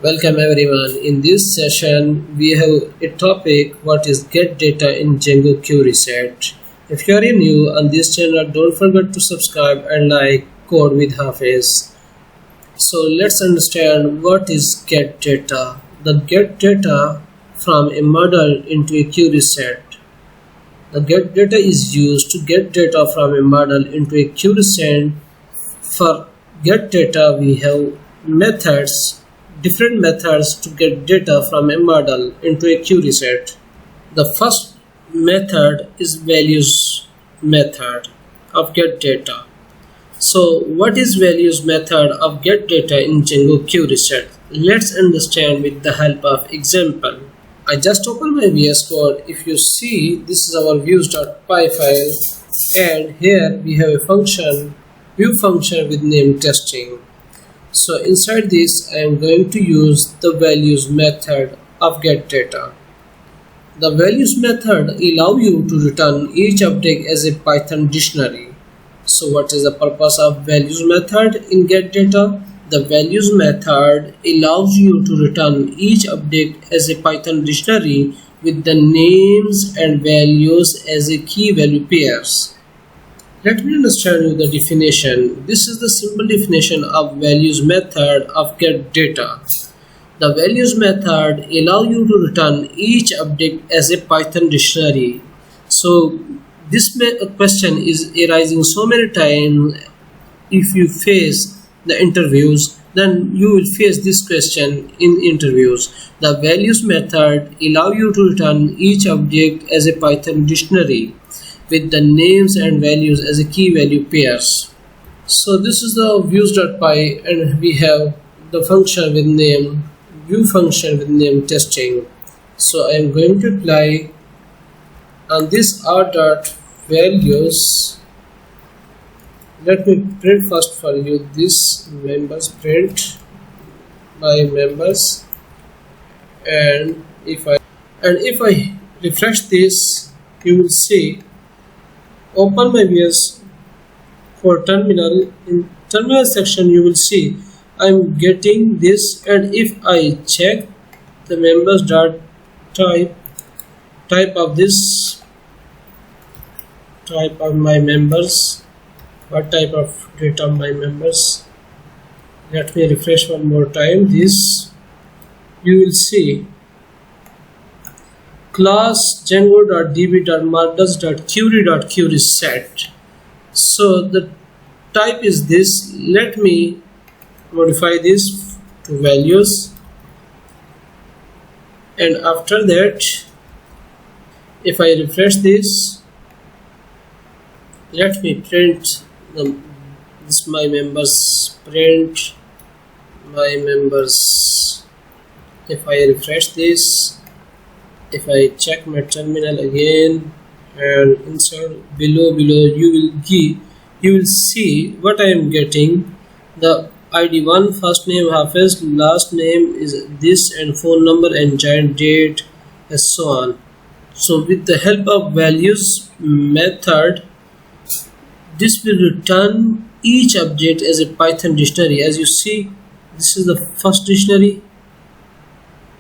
Welcome everyone. In this session, we have a topic what is get data in Django queryset. If you are new on this channel, don't forget to subscribe and like Code with Hafiz. So let's understand what is get data. The get data from a model into a queryset. The get data is used to get data from a model into a queryset. For get data, we have different methods to get data from a model into a queryset. The first method is values method of get data. So what is values method of get data in Django queryset? Let's understand with the help of example. I just opened my VS Code. If you see, this is our views.py file, and here we have a function, view function with name testing. So inside this I am going to use the values method of get data. The values method allow you to return each object as a Python dictionary. So what is the purpose of values method in get data? The values method allows you to return each object as a Python dictionary with the names and values as a key value pairs. Let me understand you the definition. This is the simple definition of values method of get data. The values method allow you to return each object as a Python dictionary. So this question is arising so many times. If you face the interviews, then you will face this question in interviews. The values method allow you to return each object as a Python dictionary with the names and values as a key value pairs. So this is the views.py, and we have the function with name, view function with name testing. So I am going to apply on this r.values. Let me print first for you this members, print my members, and if I refresh this, you will see, open my VS for terminal. In terminal section you will see I'm getting this, and if I check the members dot type of this, type of my members, what type of data my members, let me refresh one more time this, you will see class django.db.models.query.queryset. So the type is this. Let me modify this to values, and after that, if I refresh this, let me print this my members, print my members. If I refresh this, if I check my terminal again and insert below you will see what I am getting. The ID 1, first name Hafiz, last name is this, and phone number and giant date, and so on. So with the help of values method, this will return each object as a Python dictionary. As you see, this is the first dictionary.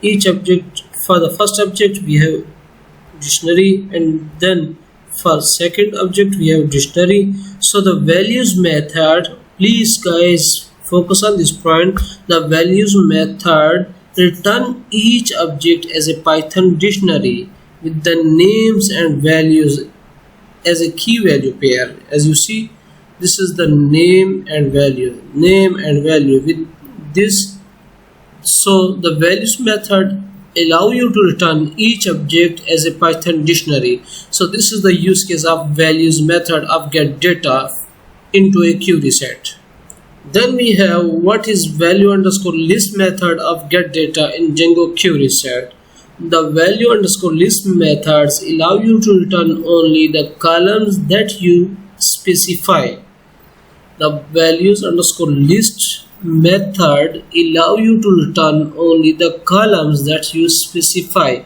Each object, for the first object we have dictionary, and then for second object we have dictionary. So the values method, please guys focus on this point, the values method return each object as a Python dictionary with the names and values as a key value pair. As you see, this is the name and value with this. So the values method allow you to return each object as a Python dictionary. So this is the use case of values method of get data into a queryset. Then we have what is value underscore list method of get data in Django queryset. The value underscore list methods allow you to return only the columns that you specify. The values underscore list method allow you to return only the columns that you specify.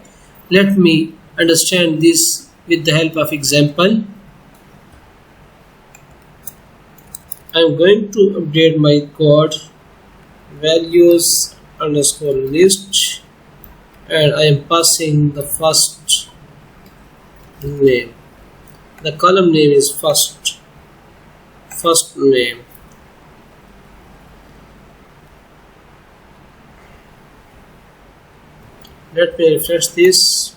Let me understand this with the help of example. I'm going to update my code values underscore list, and I am passing the first name. The column name is first name. Let me refresh this.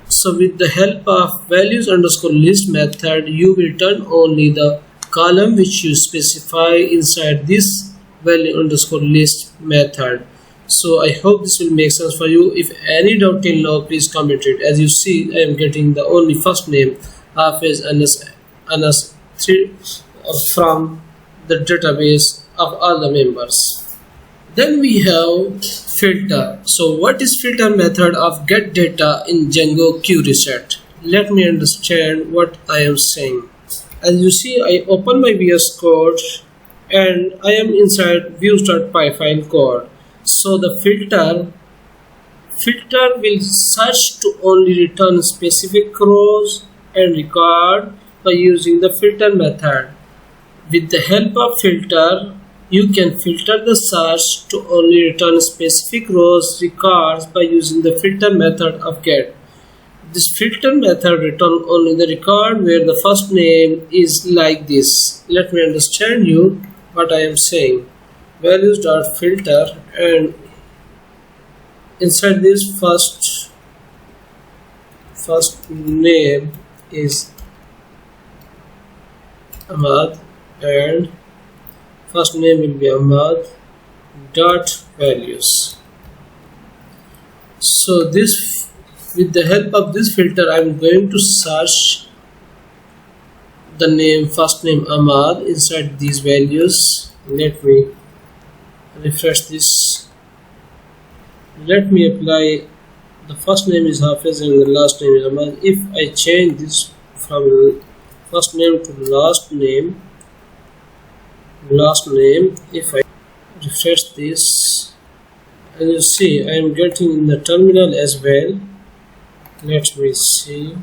So with the help of values underscore list method, you will return only the column which you specify inside this value underscore list method. So I hope this will make sense for you. If any doubt till now, please comment it. As you see, I am getting the only first name Hafiz and Anas 3 from the database of all the members. Then we have filter. So what is filter method of get data in Django queryset? Let me understand what I am saying. As you see, I open my VS Code and I am inside views.py file code. So the filter will search to only return specific rows and record by using the filter method. With the help of filter, you can filter the search to only return specific rows records by using the filter method of get. This filter method return only the record where the first name is like this. Let me understand you what I am saying. Values.filter, and inside this first name is Ahmad, and first name will be Ahmad dot values. So this, with the help of this filter, I am going to search the name first name Ahmad inside these values. Let me refresh this. Let me apply the first name is Hafiz and the last name is Ahmad. If I change this from first name to last name, if I refresh this, and you see I am getting in the terminal as well. Let me see.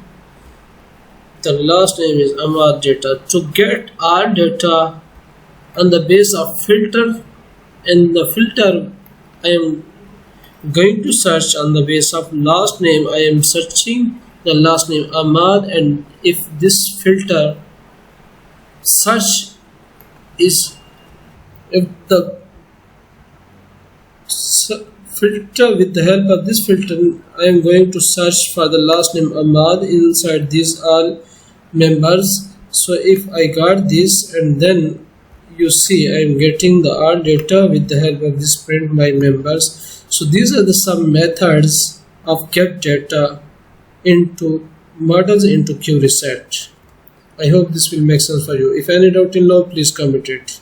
The last name is Ahmad data. To get our data on the base of filter, and the filter I am going to search on the base of last name. I am searching the last name Ahmad, and if this filter search is, if the filter, with the help of this filter, I am going to search for the last name Ahmad inside these all members. So if I got this, and then you see I am getting the all data with the help of this print by members. So these are the some methods of get data into models into queryset. I hope this will make sense for you. If any doubt till now, please comment it.